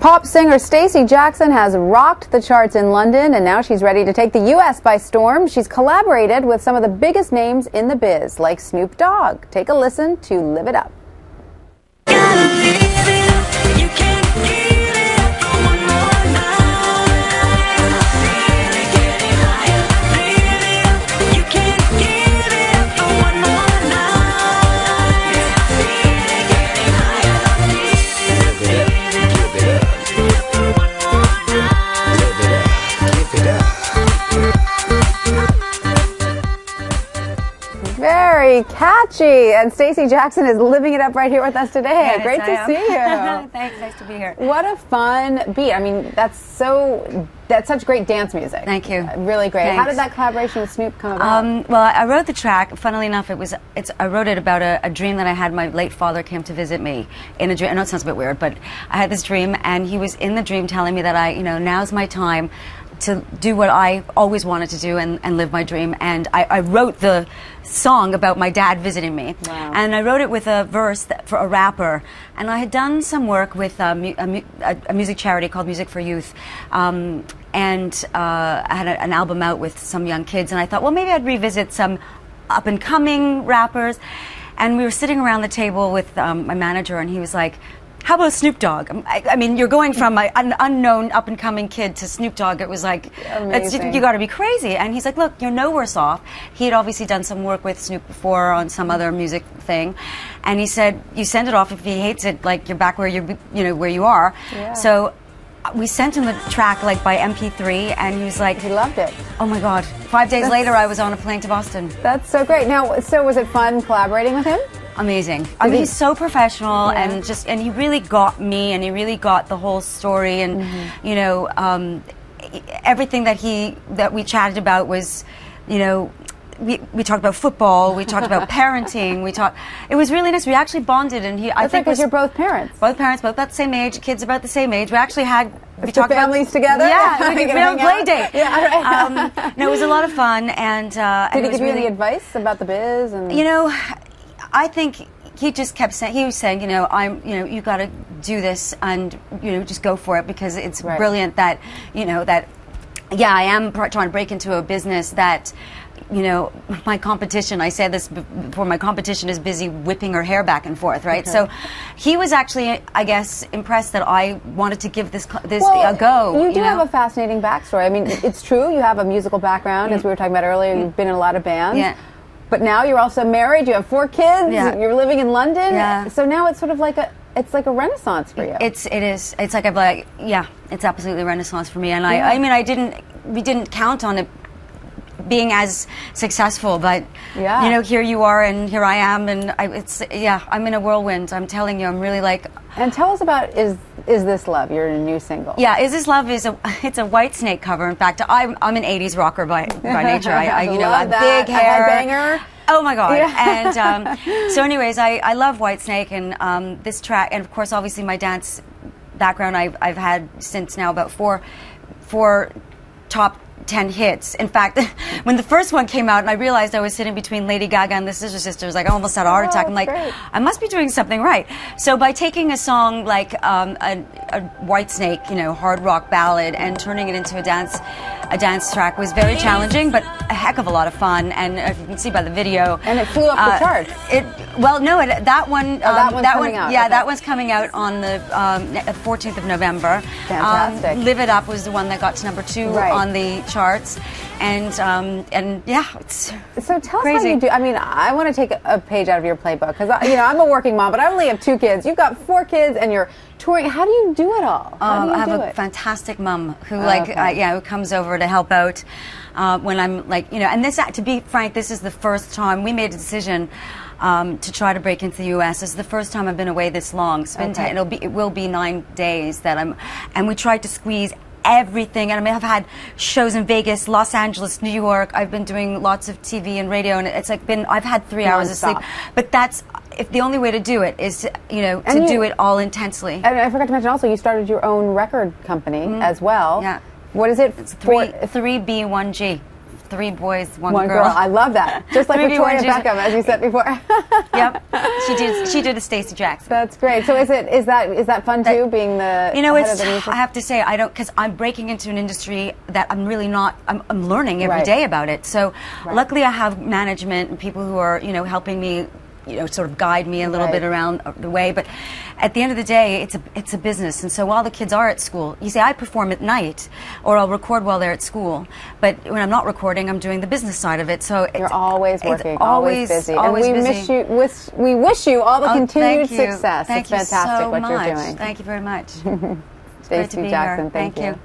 Pop singer Stacey Jackson has rocked the charts in London, and now she's ready to take the U.S. by storm. She's collaborated with some of the biggest names in the biz, like Snoop Dogg. Take a listen to Live It Up. Very catchy, and Stacey Jackson is living it up right here with us today. Yes, Great to see you. Thanks, nice to be here. What a fun beat. I mean, that's such great dance music. Thank you. Really great. Thanks. How did that collaboration with Snoop come about? Well, I wrote the track. Funnily enough, I wrote it about a dream that I had. My late father came to visit me in a dream. I know it sounds a bit weird, but I had this dream, and he was in the dream telling me that now's my time to do what I always wanted to do and live my dream. And I wrote the song about my dad visiting me. Wow. And I wrote it with a verse for a rapper. And I had done some work with a music charity called Music for Youth. I had an album out with some young kids, and I thought, well, maybe I'd revisit some up-and-coming rappers. And we were sitting around the table with my manager, and he was like, how about Snoop Dogg? I mean, you're going from an unknown up-and-coming kid to Snoop Dogg. It was like, you got to be crazy. And he's like, look, you're no worse off. He had obviously done some work with Snoop before on some other music thing. And he said, you send it off. If he hates it, like, you're back where where you are. Yeah. So we sent him the track, like, by MP3, and he was like... He loved it. Oh, my God. 5 days later, I was on a plane to Boston. That's so great. Now, so was it fun collaborating with him? Amazing. I mean, he's so professional, and he really got me, and he really got the whole story, and everything that we chatted about was, we talked about football, we talked about parenting, it was really nice. We actually bonded, and I think because you're both parents. Both parents, both about the same age, kids about the same age. We actually had talked families together. Yeah, we had a play date. Yeah, right. No, it was a lot of fun, and did he give you any advice about the biz? And I think he just kept saying, you got to do this, and just go for it, because it's brilliant that I am trying to break into a business that my competition, I said this before, my competition is busy whipping her hair back and forth, right? Okay. So he was actually, I guess, impressed that I wanted to give this a go. You do have a fascinating backstory. I mean, it's true, you have a musical background, as we were talking about earlier. You've been in a lot of bands. Yeah. But now you're also married, you have 4 kids, you're living in London, so now it's sort of like a renaissance for you. It is. It's like it's absolutely a renaissance for me. And I mean, we didn't count on it being as successful, but here you are, and here I am, and I'm in a whirlwind. I'm telling you, I'm really like. And tell us about Is This Love? Your new single. Yeah, Is This Love it's a Whitesnake cover. In fact, I'm an '80s rocker by nature. I have big hair. A banger. Oh my God! Yeah. And so, anyways, I love Whitesnake, and this track, and of course, obviously, my dance background I've had since now about four top 10 hits. In fact, when the first one came out and I realized I was sitting between Lady Gaga and the Scissor Sisters, like I almost had a heart attack. I'm like, great. I must be doing something right. So by taking a song like a Whitesnake, hard rock ballad, and turning it into a dance track was very challenging, but a heck of a lot of fun. And if you can see by the video, and it flew up the charts. That one. That one's coming out on the 14th of November. Fantastic. Live It Up was the one that got to #2 on the charts, and it's so tell crazy. us how you do. I mean, I want to take a page out of your playbook, because I'm a working mom, but I only have 2 kids. You've got 4 kids, and you're touring. How do you do it all? I have a fantastic mom who who comes over to help out when I'm and this, to be frank, this is the first time we made a decision to try to break into the U.S. This is the first time I've been away this long. It will be 9 days that and we tried to squeeze everything. And I mean, I've had shows in Vegas, Los Angeles, New York. I've been doing lots of TV and radio, and it's I've had 3 hours of sleep. But that's the only way to do it is to do it all intensely. And I forgot to mention also, you started your own record company as well. Yeah. What is it? It's 3B1G. 3 boys, 1 girl. I love that. Just like Victoria Beckham, as you said before. Yep. She did a Stacey Jackson. That's great. So is that fun too, being the head of the music? I have to say, I don't, because I'm breaking into an industry that I'm really not, I'm learning every day about it. So luckily I have management and people who are, helping me, sort of guide me a little bit around the way. But at the end of the day, it's a business. And so while the kids are at school, you see, I perform at night, or I'll record while they're at school. But when I'm not recording, I'm doing the business side of it. So you're always working, always busy. Always and we wish you all the continued success. Thank it's fantastic you so what much. you're doing. Thank you very much. Stacey Jackson, thank you.